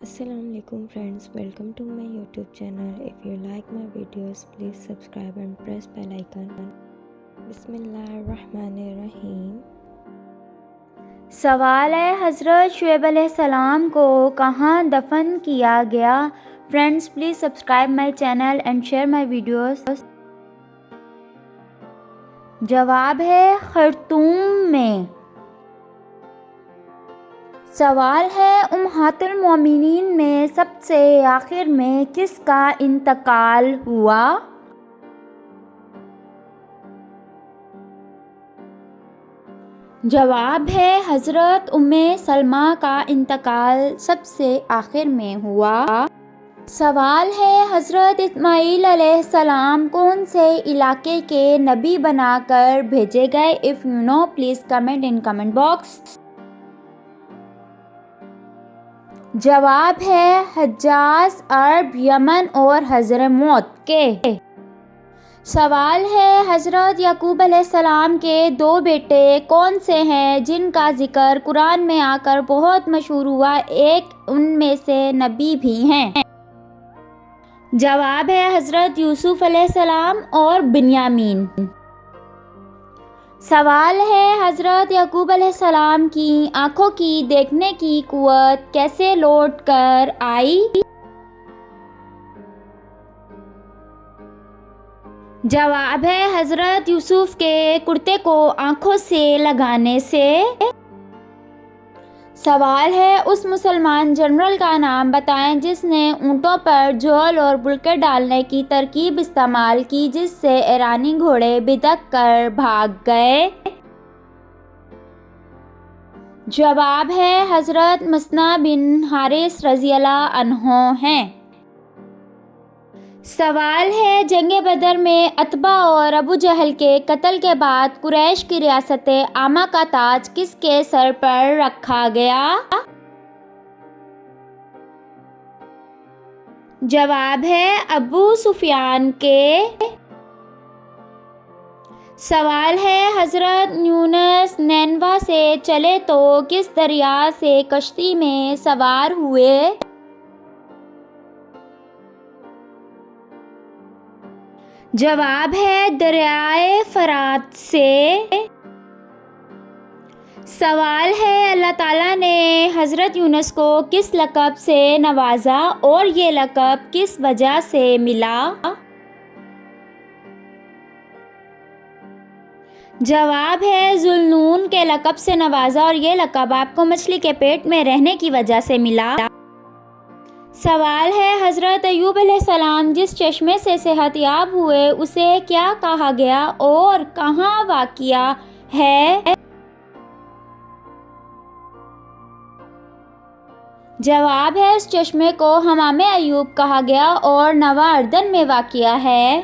Assalamu alaikum friends, welcome to my YouTube channel. If you like my videos, please subscribe and press bell icon. Bismillahirrahmanirrahim. سوال ہے حضرت شعیب علیہ السلام کو کہاں دفن کیا گیا؟ Friends please subscribe my channel and share my videos. جواب ہے خرطوم میں. سوال ہے امہات المومنین میں سب سے آخر میں کس کا انتقال ہوا؟ جواب ہے حضرت ام سلمہ کا انتقال سب سے آخر میں ہوا. سوال ہے حضرت اسماعیل علیہ السلام کون سے علاقے کے نبی بنا کر بھیجے گئے؟ If you know please comment in comment box. جواب ہے حجاز، عرب، یمن اور حضرموت کے. سوال ہے حضرت یعقوب علیہ السلام کے دو بیٹے کون سے ہیں جن کا ذکر قرآن میں آ کر بہت مشہور ہوا، ایک ان میں سے نبی بھی ہیں؟ جواب ہے حضرت یوسف علیہ السلام اور بنیامین. سوال ہے حضرت یعقوب علیہ السلام کی آنکھوں کی دیکھنے کی قوت کیسے لوٹ کر آئی؟ جواب ہے حضرت یوسف کے کرتے کو آنکھوں سے لگانے سے. سوال ہے اس مسلمان جنرل کا نام بتائیں جس نے اونٹوں پر جول اور بلکٹ ڈالنے کی ترکیب استعمال کی جس سے ایرانی گھوڑے بھدک کر بھاگ گئے. جواب ہے حضرت مثنہ بن حارث رضی اللہ عنہ ہیں. سوال ہے جنگ بدر میں عتبہ اور ابو جہل کے قتل کے بعد قریش کی ریاست عامہ کا تاج کس کے سر پر رکھا گیا؟ جواب ہے ابو سفیان کے. سوال ہے حضرت یونس نینوا سے چلے تو کس دریا سے کشتی میں سوار ہوئے؟ جواب ہے دریائے فرات سے. سوال ہے اللہ تعالیٰ نے حضرت یونس کو کس لقب سے نوازا اور یہ لقب کس وجہ سے ملا؟ جواب ہے ذوالنون کے لقب سے نوازا اور یہ لقب آپ کو مچھلی کے پیٹ میں رہنے کی وجہ سے ملا. سوال ہے حضرت ایوب علیہ السلام جس چشمے سے صحت یاب ہوئے اسے کیا کہا گیا اور کہاں واقع ہے؟ جواب ہے اس چشمے کو حمام ایوب کہا گیا اور نوا اردن میں واقع ہے.